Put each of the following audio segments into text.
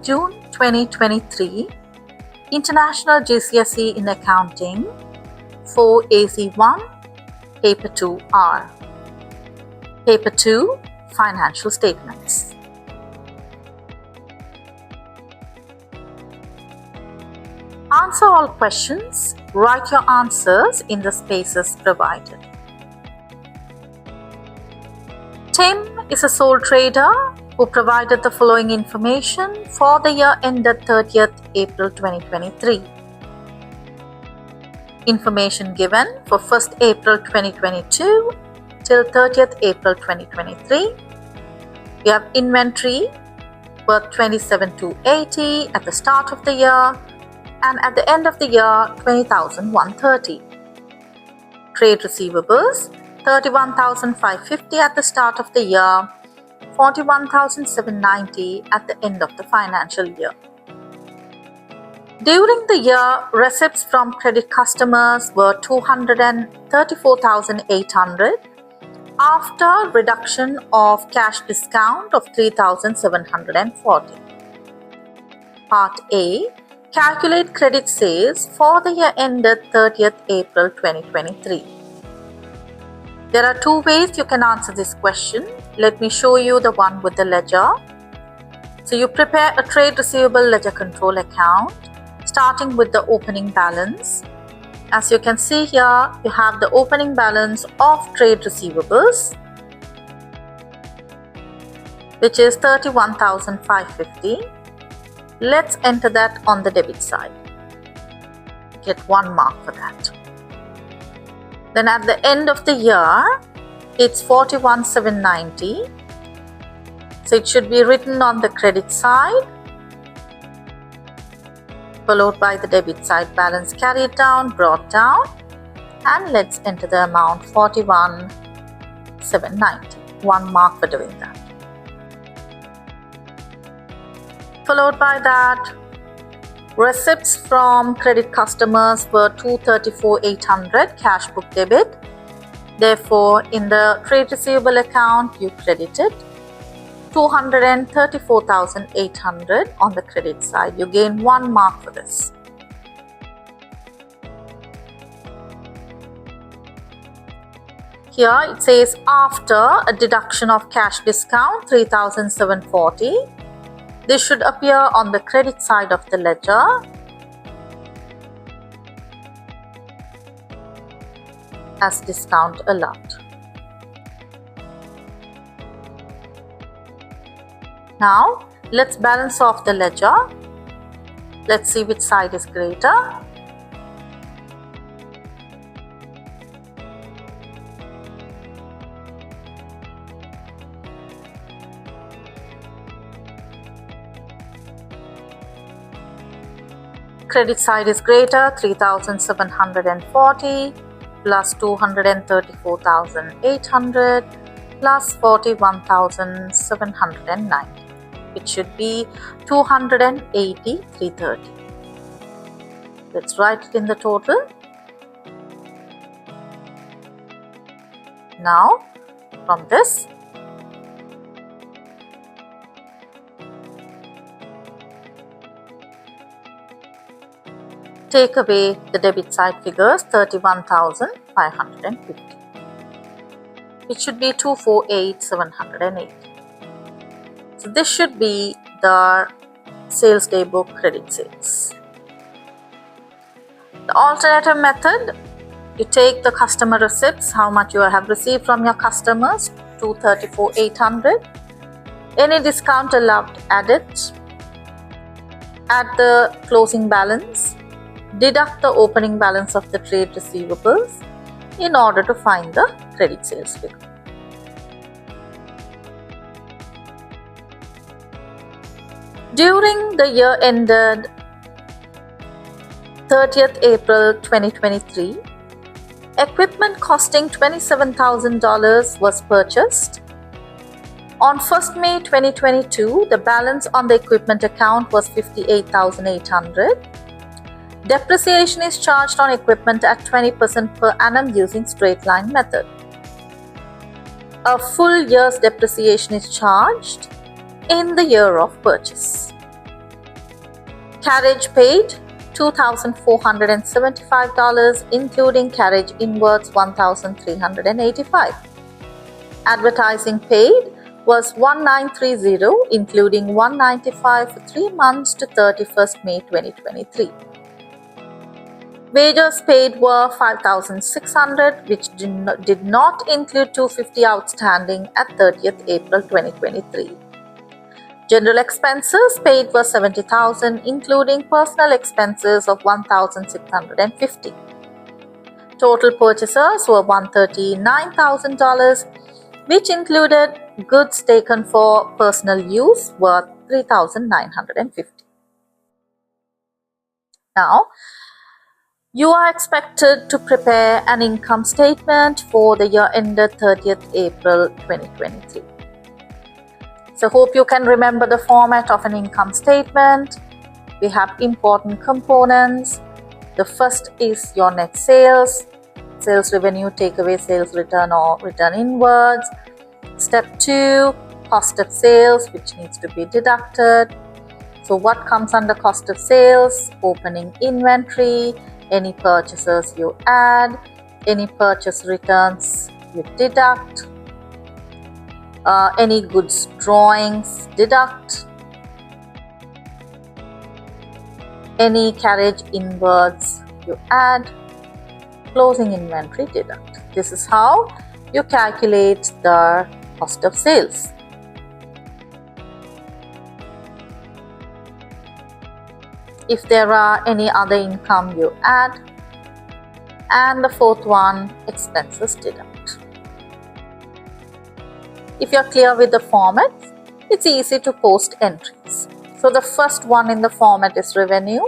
June 2023, International GCSE in Accounting for AC1, Paper 2R. Paper 2, Financial Statements. Answer all questions. Write your answers in the spaces provided. Tim is a sole trader who provided the following information for the year ended 30th April 2023. Information given for 1st April 2022 till 30th April 2023. We have inventory worth 27,280 at the start of the year, and at the end of the year 20,130. Trade receivables 31,550 at the start of the year, 41,790 at the end of the financial year. During the year, receipts from credit customers were 234,800 after reduction of cash discount of 3,740. Part A. Calculate credit sales for the year ended 30th April 2023. There are two ways you can answer this question. Let me show you the one with the ledger. So you prepare a trade receivable ledger control account starting with the opening balance. As you can see here, you have the opening balance of trade receivables, which is 31,550. Let's enter that on the debit side. Get 1 mark for that. Then at the end of the year, it's 41,790. So it should be written on the credit side, followed by the debit side, balance carried down, brought down, and let's enter the amount 41,790. 1 mark for doing that. Followed by that, receipts from credit customers were 234,800 cash book debit. Therefore, in the trade receivable account, you credited 234,800 on the credit side. You gain 1 mark for this. Here it says after a deduction of cash discount 3,740. This should appear on the credit side of the ledger. As discount allowed. Now, let's balance off the ledger. Let's see which side is greater. Credit side is greater, 3,740 plus 234,800 plus 41,790. It should be 280,330. Let's write it in the total. Now, from this, take away the debit side figures 31,550. It should be 248,780. So this should be the sales day book credit sales. The alternative method, you take the customer receipts, how much you have received from your customers, 234,800. Any discount allowed, add it. Add the closing balance. Deduct the opening balance of the trade receivables in order to find the credit sales figure. During the year ended 30th April 2023, equipment costing $27,000 was purchased. On 1st May 2022, the balance on the equipment account was $58,800. Depreciation is charged on equipment at 20% per annum using straight line method. A full year's depreciation is charged in the year of purchase. Carriage paid $2,475, including carriage inwards $1,385. Advertising paid was $1,930, including $195 for 3 months to 31st May 2023. Wages paid were $5,600, which did not include $250 outstanding at 30th April 2023. General expenses paid were $70,000, including personal expenses of $1,650. Total purchases were $139,000, which included goods taken for personal use worth $3,950. Now, you are expected to prepare an income statement for the year ended 30th April 2023. So hope you can remember the format of an income statement. We have important components. The first is your net sales, sales revenue, take away sales return or return inwards. Step 2, cost of sales, which needs to be deducted. So what comes under cost of sales? Opening inventory, any purchases you add, any purchase returns you deduct, any goods drawings deduct, any carriage inwards you add, closing inventory deduct. This is how you calculate the cost of sales. If there are any other income you add, and the fourth one, expenses deduct. If you're clear with the format, it's easy to post entries. So the first one in the format is revenue.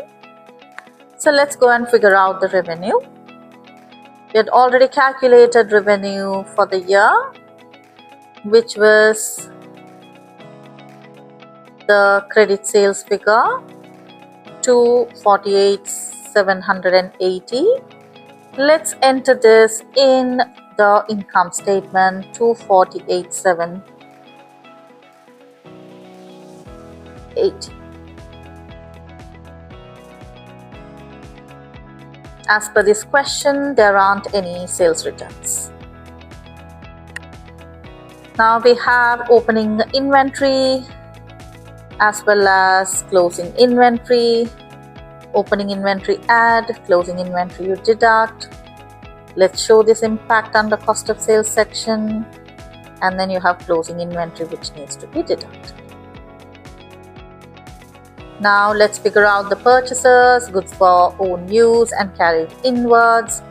So let's go and figure out the revenue. We had already calculated revenue for the year, which was the credit sales figure, 248,780. Let's enter this in the income statement, 248,780. As per this question, there aren't any sales returns. Now we have opening inventory as well as closing inventory. Opening inventory add, closing inventory you deduct. Let's show this impact under cost of sales section, and then you have closing inventory which needs to be deducted. Now let's figure out the purchases, goods for own use and carriage inwards.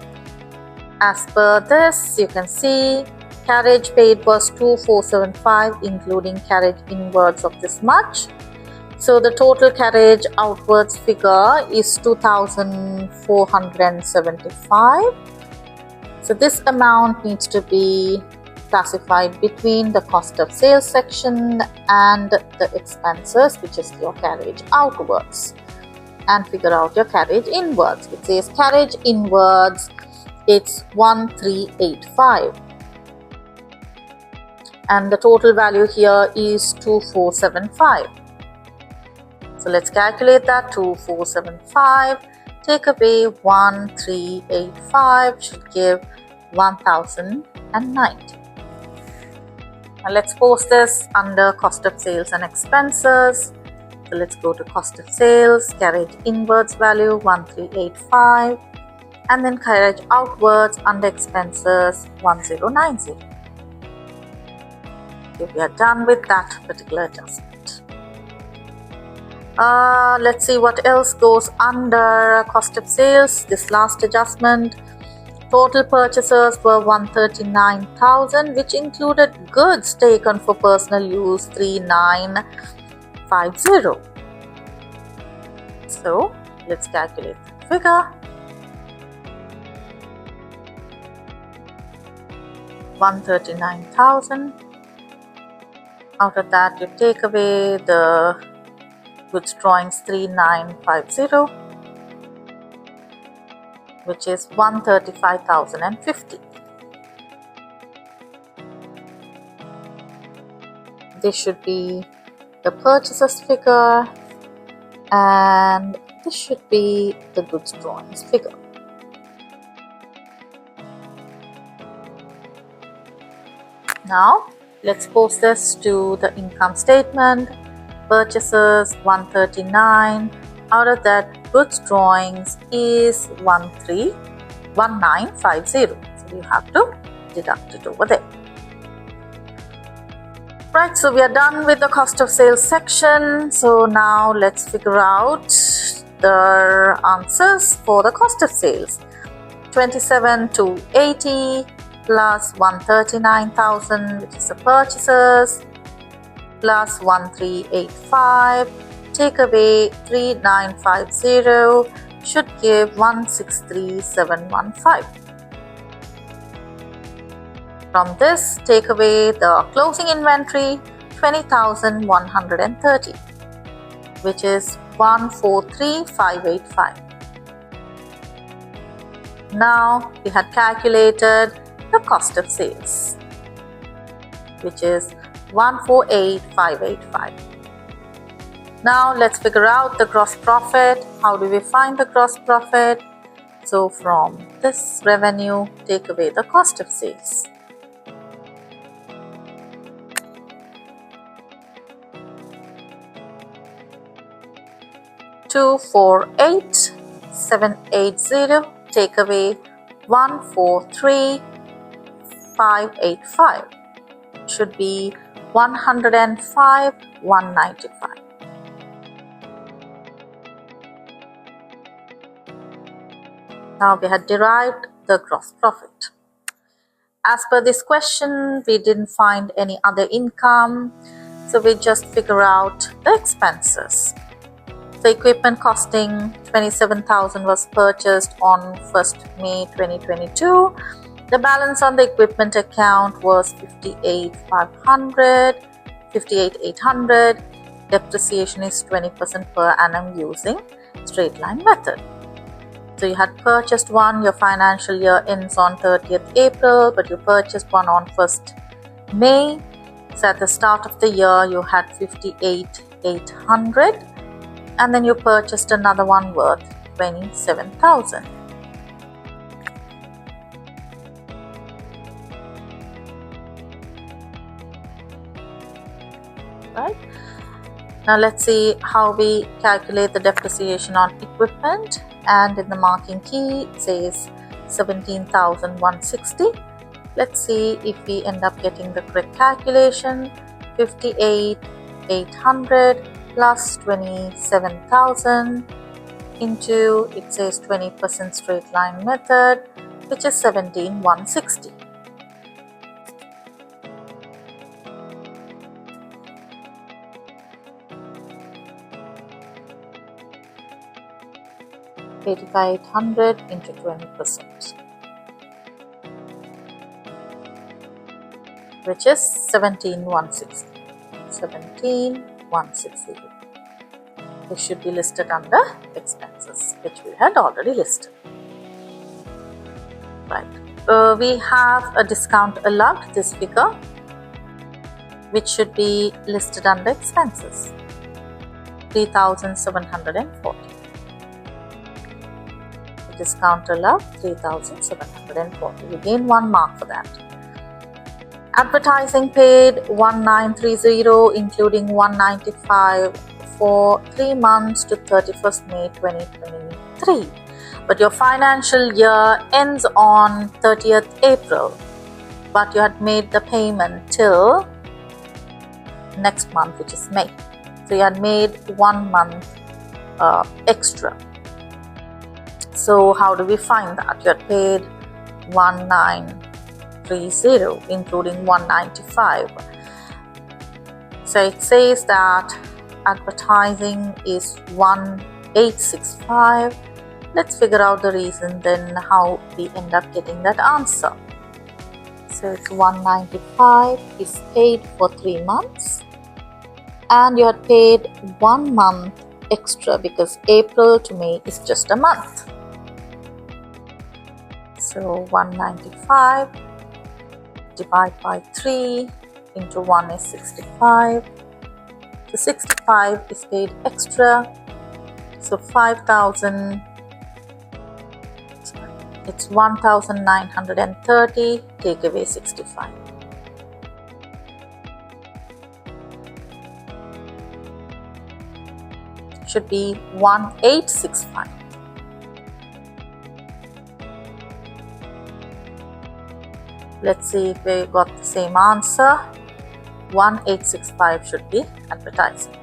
As per this, you can see carriage paid was 2,475, including carriage inwards of this much. So the total carriage outwards figure is 2,475. So this amount needs to be classified between the cost of sales section and the expenses, which is your carriage outwards, and figure out your carriage inwards. It says carriage inwards, it's 1,385. And the total value here is 2,475. So let's calculate that. 2,475 take away 1,385 should give 1,090. Now let's post this under cost of sales and expenses. So let's go to cost of sales, carriage inwards value 1,385, and then carriage outwards under expenses 1,090. Okay, we are done with that particular adjustment. Let's see what else goes under cost of sales. This last adjustment, total purchases were 139,000, which included goods taken for personal use 3,950. So let's calculate the figure. 139,000. Out of that, you take away the goods drawings 3,950, which is 135,050. This should be the purchases figure. and this should be the goods drawings figure. Now let's post this to the income statement. Purchases 139, out of that goods drawings is 1950, so you have to deduct it over there. Right, so we are done with the cost of sales section. So now let's figure out the answers for the cost of sales. 27,280 plus 139,000, which is the purchases, plus 1385, take away 3950, should give 163715. From this, take away the closing inventory 20,130, which is 143585. Now we had calculated the cost of sales, which is 148585. Now let's figure out the gross profit. How do we find the gross profit? So from this revenue, take away the cost of sales. $248,780, take away 143,585, should be 105,195. Now we had derived the gross profit. As per this question, we didn't find any other income, so we just figure out the expenses. The equipment costing 27,000 was purchased on 1st May 2022. The balance on the equipment account was 58,800. Depreciation is 20% per annum using straight line method. So you had purchased one, your financial year ends on 30th April, but you purchased one on 1st May. So at the start of the year, you had 58,800. And then you purchased another one worth 27,000. Right. Now let's see how we calculate the depreciation on equipment. And in the marking key, it says 17,160. Let's see if we end up getting the correct calculation. 58,800 plus 27,000 into, it says 20% straight line method, which is 17,160. $8,500 into 20%, which is 17,160. 17,160. This should be listed under expenses, which we had already listed. Right. We have a discount allowed, this figure, which should be listed under expenses. 3,740. The discount allowed 3,740. We gain 1 mark for that. Advertising paid 1930, including 195 for 3 months to 31st May 2023. But your financial year ends on 30th April. But you had made the payment till next month, which is May. So you had made 1 month extra. So how do we find that? You had paid 1930, including 195. So it says that advertising is 1865. Let's figure out the reason, then how we end up getting that answer. So it's 195 is paid for 3 months, and you had paid 1 month extra because April to May is just a month. So 195 divided by 3 into 1 is 65. So 65 is paid extra, So 5,000, it's 1,930, take away 65. Should be 1,865. Let's see if we got the same answer. 1,865 should be advertising.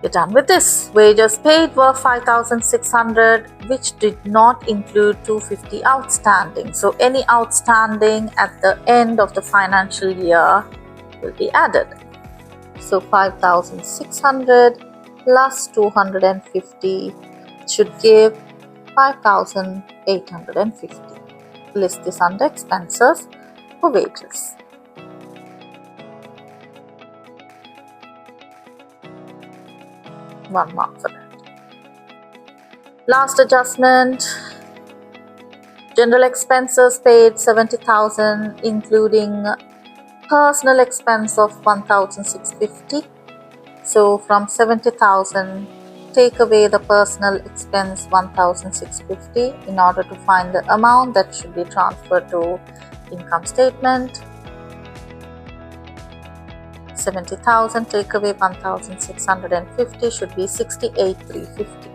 We're done with this. Wages paid were 5,600, which did not include 250 outstanding. So any outstanding at the end of the financial year will be added. So 5,600 plus 250 should give 5,850. List this under expenses for wages. One mark for that. Last adjustment. General expenses paid 70,000, including personal expense of 1,650. So from 70,000, take away the personal expense 1,650 in order to find the amount that should be transferred to income statement. 70,000 take away 1,650 should be 68,350.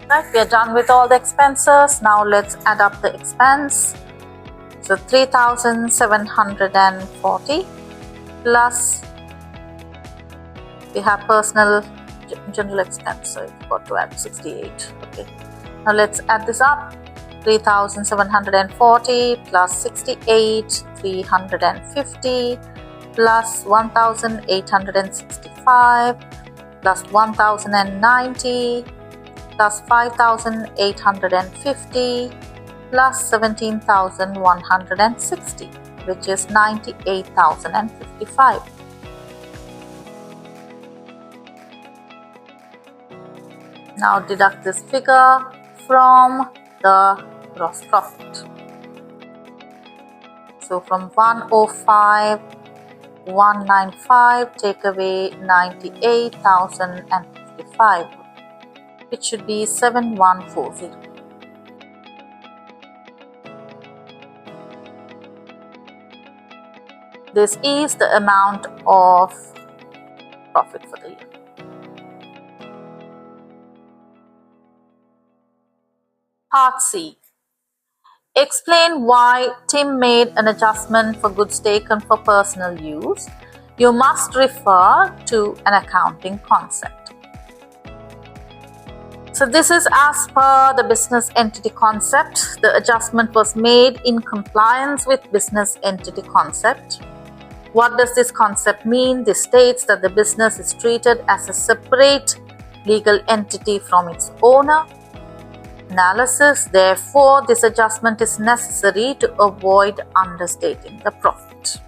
Right, we are done with all the expenses. Now let's add up the expense. So 3,740 plus we have personal general expense, so you've got to add 68. Okay, now let's add this up. 3,740 plus 68, 350 plus 1,865 plus 1,090 plus 5,850 plus 17,160, which is 98,055. Now deduct this figure from the gross profit. So from 105,195 take away 98,055, which should be 7,140. This is the amount of profit for the year. Part C. Explain why Tim made an adjustment for goods taken for personal use. You must refer to an accounting concept. So this is as per the business entity concept. The adjustment was made in compliance with business entity concept. What does this concept mean? This states that the business is treated as a separate legal entity from its owner. Analysis. Therefore, this adjustment is necessary to avoid understating the profit.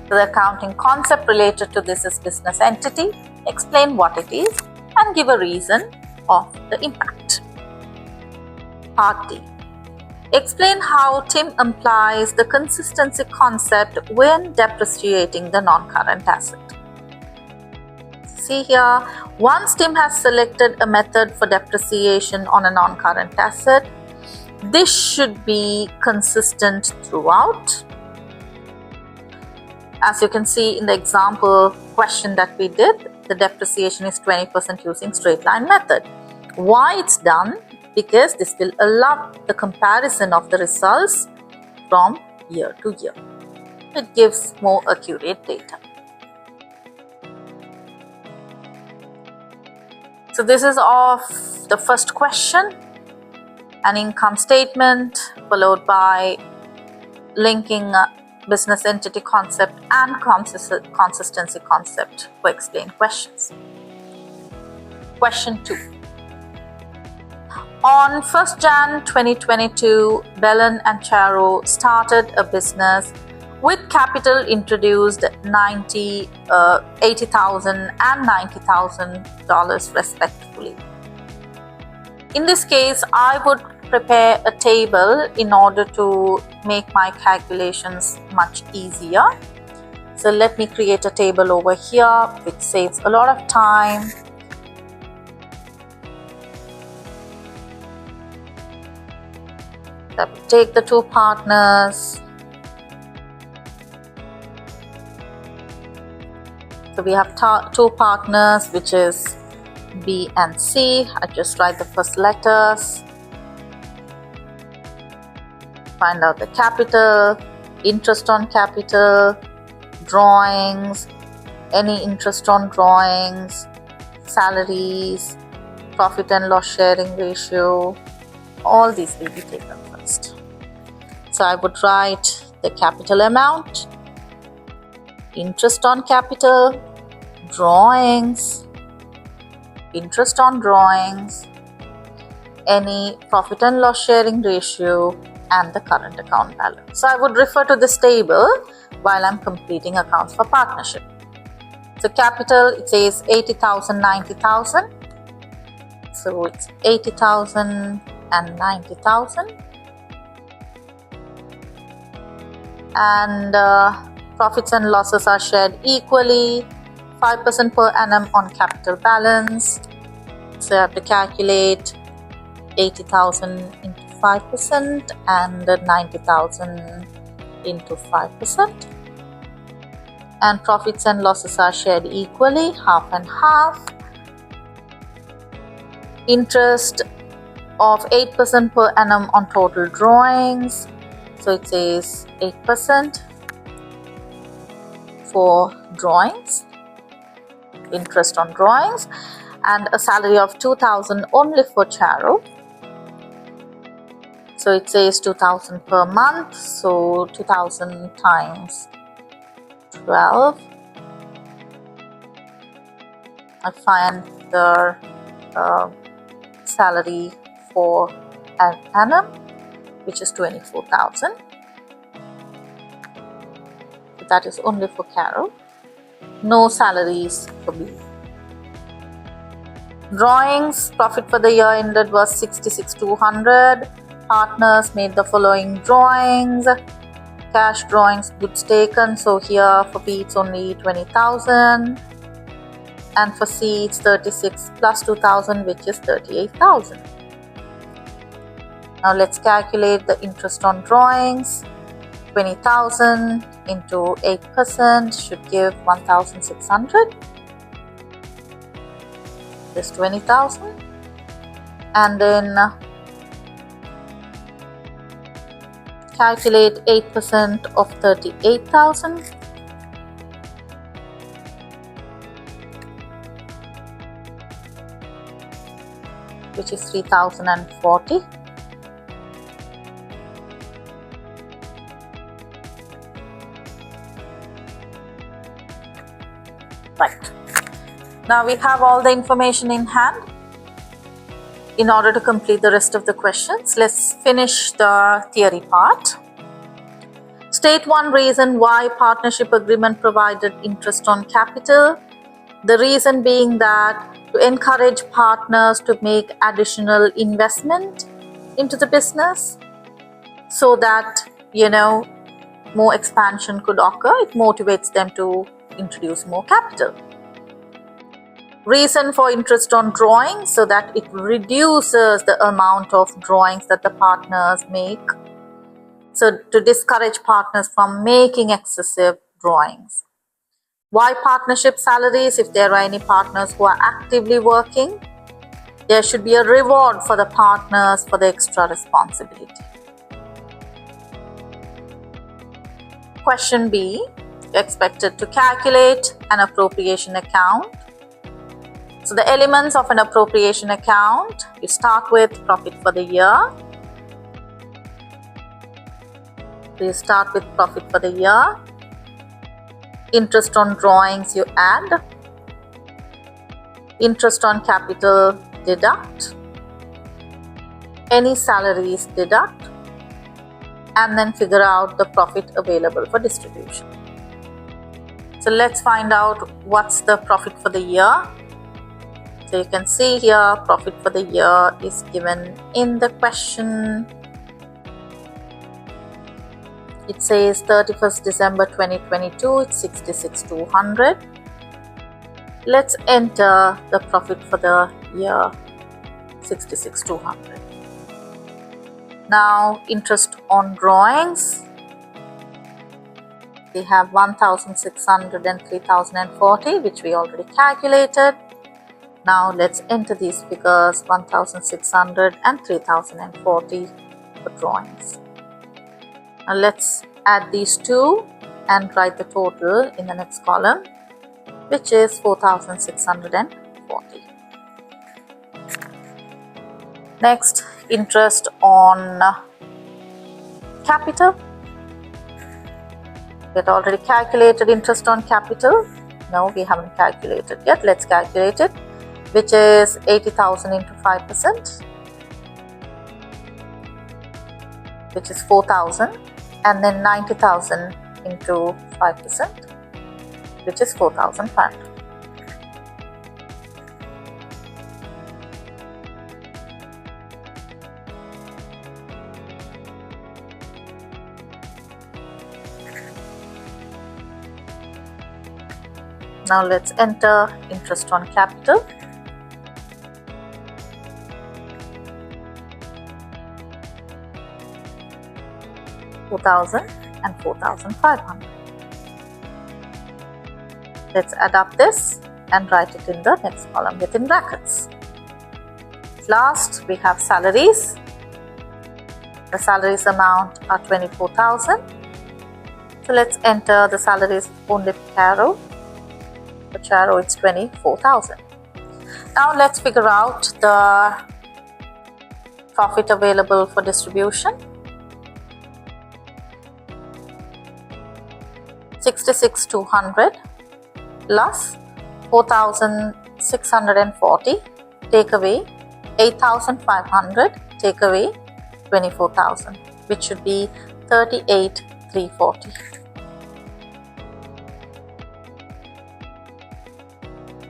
The accounting concept related to this is business entity. Explain what it is and give a reason of the impact. Part D. Explain how Tim applies the consistency concept when depreciating the non-current asset. See here, once Tim has selected a method for depreciation on a non-current asset, this should be consistent throughout. As you can see in the example question that we did, the depreciation is 20% using straight line method. Why it's done? Because this will allow the comparison of the results from year to year. It gives more accurate data. So this is of the first question, an income statement followed by linking business entity concept and consistency concept for explained questions. Question 2. On 1st Jan 2022, Belen and Charo started a business with capital introduced $80,000 and $90,000 respectively. In this case, I would prepare a table in order to make my calculations much easier. So let me create a table over here, which saves a lot of time. So take the two partners. So we have two partners, which is B and C. I just write the first letters. Find out the capital, interest on capital, drawings, any interest on drawings, salaries, profit and loss sharing ratio. All these will be taken first. So I would write the capital amount, interest on capital, drawings, interest on drawings, any profit and loss sharing ratio, and the current account balance. So I would refer to this table while I'm completing accounts for partnership. So capital, it says 80,000, 90,000. So it's 80,000 and 90,000. And profits and losses are shared equally, 5% per annum on capital balance. So I have to calculate 80,000 into 5% and 90,000 into 5%. And profits and losses are shared equally, half and half. Interest of 8% per annum on total drawings. So it says 8% for drawings, interest on drawings, and a salary of 2,000 only for Charo. So it says 2,000 per month, so 2,000 times 12. I find the salary for an annum, which is 24,000. So that is only for Carol. No salaries for B. Drawings, profit for the year ended was 66,200. Partners made the following drawings. Cash drawings, goods taken. So here for B it's only 20,000. And for C it's 36 plus 2,000, which is 38,000. Now let's calculate the interest on drawings. 20,000 into 8% should give 1,600. This 20,000. And then calculate 8% of 38,000. Which is 3,040. Right. Now we have all the information in hand. In order to complete the rest of the questions, let's finish the theory part. State one reason why partnership agreement provided interest on capital. The reason being that to encourage partners to make additional investment into the business so that, more expansion could occur. It motivates them to introduce more capital. Reason for interest on drawings, so that it reduces the amount of drawings that the partners make. So to discourage partners from making excessive drawings. Why partnership salaries? If there are any partners who are actively working, there should be a reward for the partners for the extra responsibility. Question B, you're expected to calculate an appropriation account. So the elements of an appropriation account, you start with profit for the year. So you start with profit for the year. Interest on drawings you add. Interest on capital deduct. Any salaries deduct. And then figure out the profit available for distribution. So let's find out what's the profit for the year. So you can see here profit for the year is given in the question. It says 31st December 2022, it's 66,200. Let's enter the profit for the year 66,200. Now interest on drawings. We have 1,600 and 3,040, which we already calculated. Now let's enter these figures, 1,600 and 3,040 for drawings. Now let's add these two and write the total in the next column, which is 4,640. Next, interest on capital. We had already calculated interest on capital. No, we haven't calculated yet. Let's calculate it, which is 80,000 into 5%, which is 4,000, and then 90,000 into 5%, which is 4,500. Now let's enter interest on capital. $4,000 and $4,500. Let's add up this and write it in the next column within brackets. Last, we have salaries. The salaries amount are 24,000. So let's enter the salaries only for Charo. For Charo, it's 24,000. Now let's figure out the profit available for distribution. 66,200 plus 4,640 take away 8,500 take away 24,000, which should be 38,340.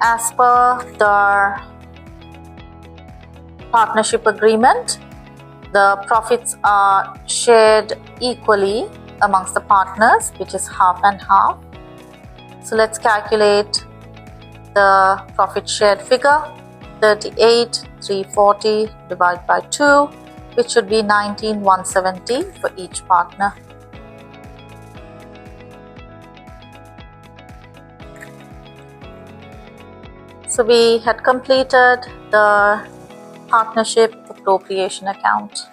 As per the partnership agreement, the profits are shared equally amongst the partners, which is half and half. So let's calculate the profit shared figure. 38,340 divided by 2, which should be 19,170 for each partner. So we had completed the partnership appropriation account.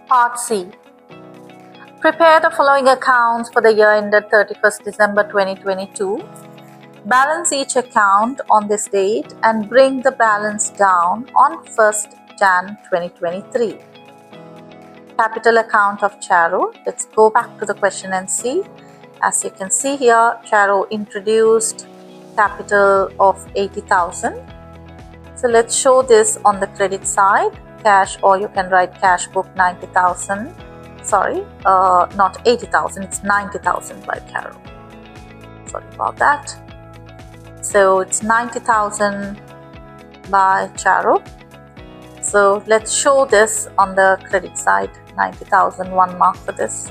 Part C. Prepare the following accounts for the year ended 31st December 2022. Balance each account on this date and bring the balance down on 1st Jan 2023. Capital account of Charo. Let's go back to the question and see. As you can see here, Charo introduced capital of 80,000. So let's show this on the credit side. Cash, or you can write cash book 90,000. Sorry, not 80,000, it's 90,000 by Charo. Sorry about that. So it's 90,000 by Charo. So let's show this on the credit side. 90,000, 1 mark for this.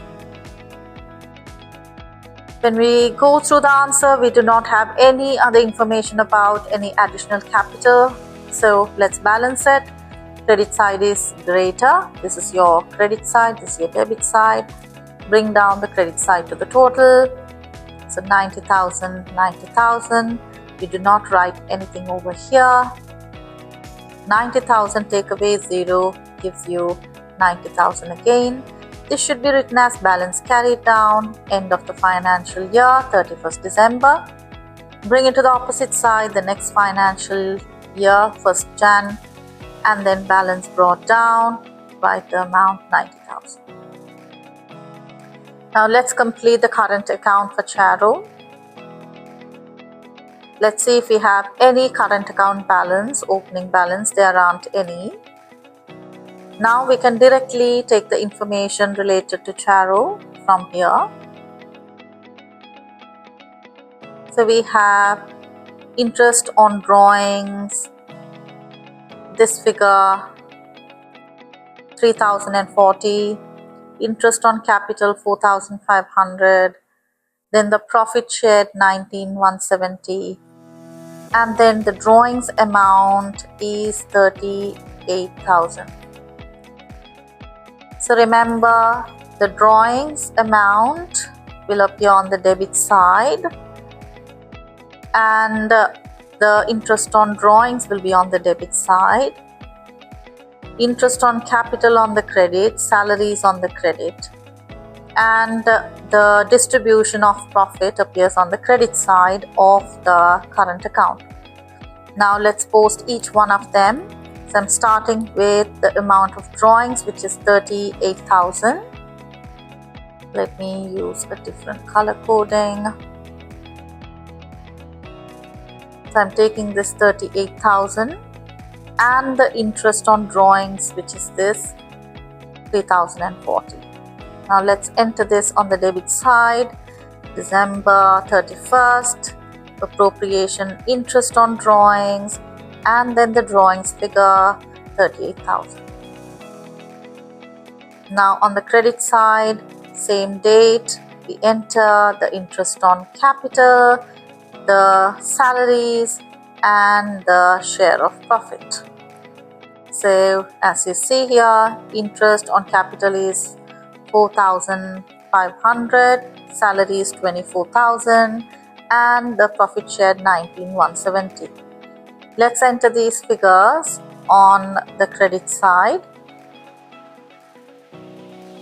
When we go through the answer, we do not have any other information about any additional capital. So let's balance it. Credit side is greater. This is your credit side, this is your debit side. Bring down the credit side to the total. So 90,000, 90,000. We do not write anything over here. 90,000 take away 0 gives you 90,000 again. This should be written as balance carried down, end of the financial year, 31st December. Bring it to the opposite side, the next financial year, 1st Jan, and then balance brought down, write the amount 90,000. Now let's complete the current account for Charo. Let's see if we have any current account balance, opening balance. There aren't any. Now we can directly take the information related to Charo from here. So we have interest on drawings, this figure 3040, interest on capital 4500, then the profit shared 19170, and then the drawings amount is 38,000. So remember, the drawings amount will appear on the debit side and the interest on drawings will be on the debit side. Interest on capital on the credit, salaries on the credit, and the distribution of profit appears on the credit side of the current account. Now let's post each one of them. So I'm starting with the amount of drawings, which is 38,000. Let me use a different color coding. So I'm taking this 38,000 and the interest on drawings, which is this 3040. Now let's enter this on the debit side. December 31st, appropriation interest on drawings, and then the drawings figure 38,000. Now on the credit side, same date, we enter the interest on capital, the salaries, and the share of profit. So as you see here, interest on capital is 4,500, salaries 24,000, and the profit shared 19,170. Let's enter these figures on the credit side.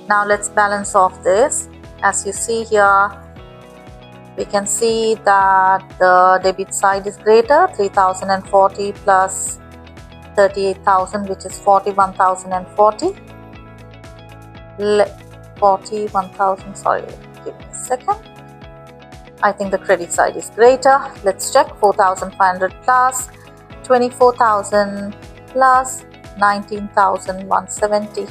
Now let's balance off this. As you see here, we can see that the debit side is greater, 3,040 plus 38,000, which is 41,040. 41,000, sorry, give me a second. I think the credit side is greater. Let's check. 4,500 plus 24,000 plus 19,170.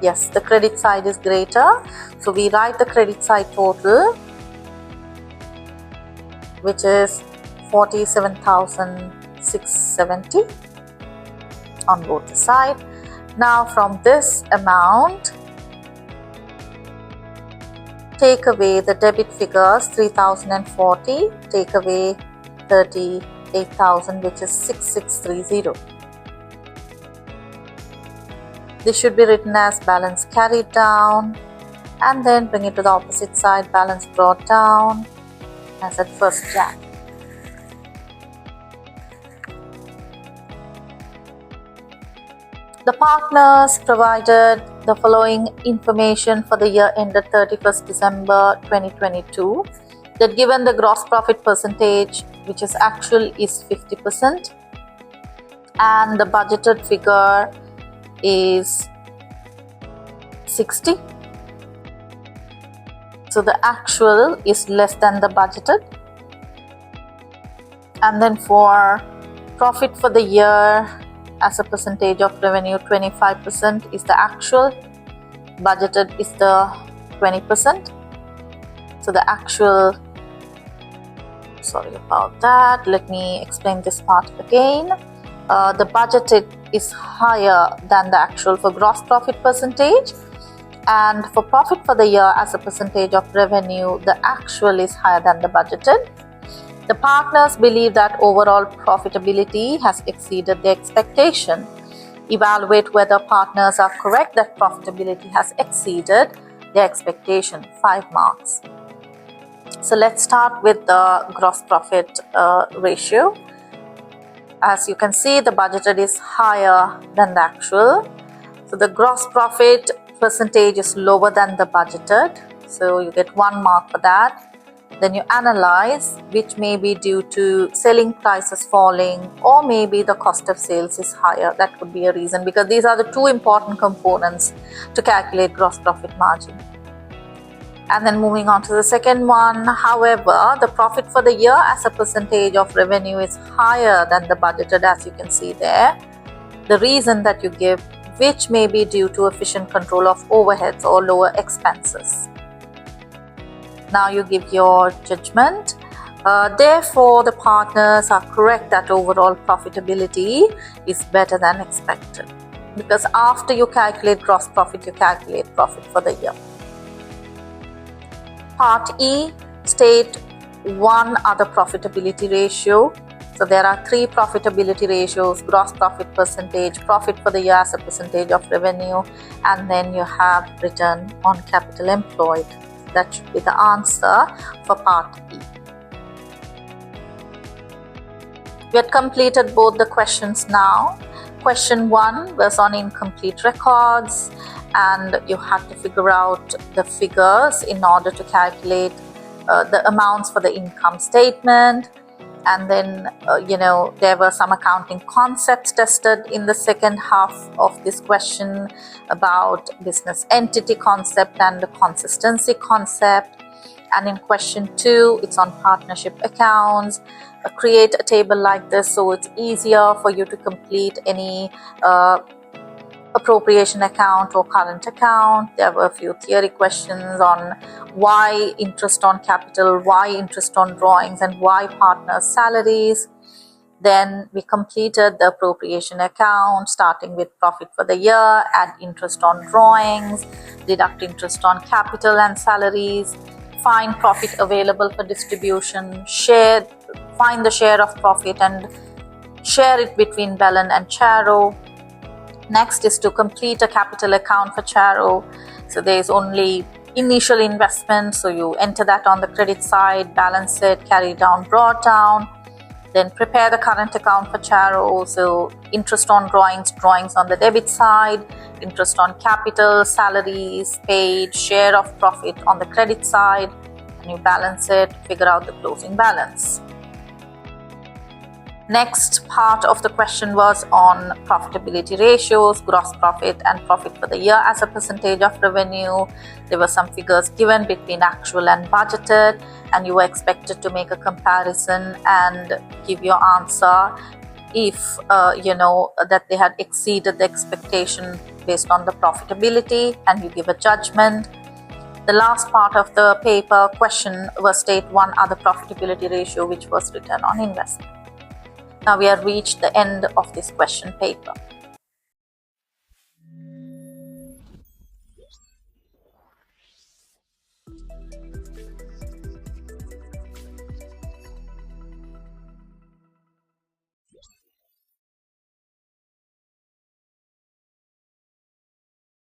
Yes, the credit side is greater. So we write the credit side total, which is 47,670 on both the side. Now from this amount, take away the debit figures 3,040, take away 38,000, which is 6630. This should be written as balance carried down, and then bring it to the opposite side, balance brought down as at 1st Jan. The partners provided the following information for the year ended 31st December 2022, that given the gross profit percentage, which is actual, is 50%, and the budgeted figure is 60. So the actual is less than the budgeted. And then for profit for the year as a percentage of revenue, 25% is the actual, budgeted is the 20%. So the actual, sorry about that, let me explain this part again. The budgeted is higher than the actual for gross profit percentage, and for profit for the year as a percentage of revenue, the actual is higher than the budgeted. The partners believe that overall profitability has exceeded their expectation. Evaluate whether partners are correct that profitability has exceeded their expectation. 5 marks. So let's start with the gross profit ratio. As you can see, the budgeted is higher than the actual. So the gross profit percentage is lower than the budgeted. So you get 1 mark for that. Then you analyze, which may be due to selling prices falling, or maybe the cost of sales is higher. That could be a reason, because these are the 2 important components to calculate gross profit margin. And then moving on to the second one, however, the profit for the year as a percentage of revenue is higher than the budgeted, as you can see there. The reason that you give, which may be due to efficient control of overheads or lower expenses. Now you give your judgment. Therefore, the partners are correct that overall profitability is better than expected, because after you calculate gross profit, you calculate profit for the year. Part E, state one other profitability ratio. So there are three profitability ratios: gross profit percentage, profit for the year as a percentage of revenue, and then you have return on capital employed. That should be the answer for part E. We had completed both the questions now. Question 1 was on incomplete records, and you had to figure out the figures in order to calculate the amounts for the income statement. And then, there were some accounting concepts tested in the second half of this question about business entity concept and the consistency concept. And in question 2, it's on partnership accounts. Create a table like this so it's easier for you to complete any appropriation account or current account. There were a few theory questions on why interest on capital, why interest on drawings, and why partners' salaries. Then we completed the appropriation account, starting with profit for the year, add interest on drawings, deduct interest on capital and salaries, find profit available for distribution, find the share of profit and share it between Belen and Charo. Next is to complete a capital account for Charo. So there is only initial investment, so you enter that on the credit side, balance it, carry down, draw down. Then prepare the current account for Charo, so interest on drawings on the debit side, interest on capital, salaries paid, share of profit on the credit side, and you balance it, figure out the closing balance. Next part of the question was on profitability ratios, gross profit and profit for the year as a percentage of revenue. There were some figures given between actual and budgeted, and you were expected to make a comparison and give your answer if that they had exceeded the expectation based on the profitability, and you give a judgment. The last part of the paper question was state one other profitability ratio, which was return on investment. Now we have reached the end of this question paper.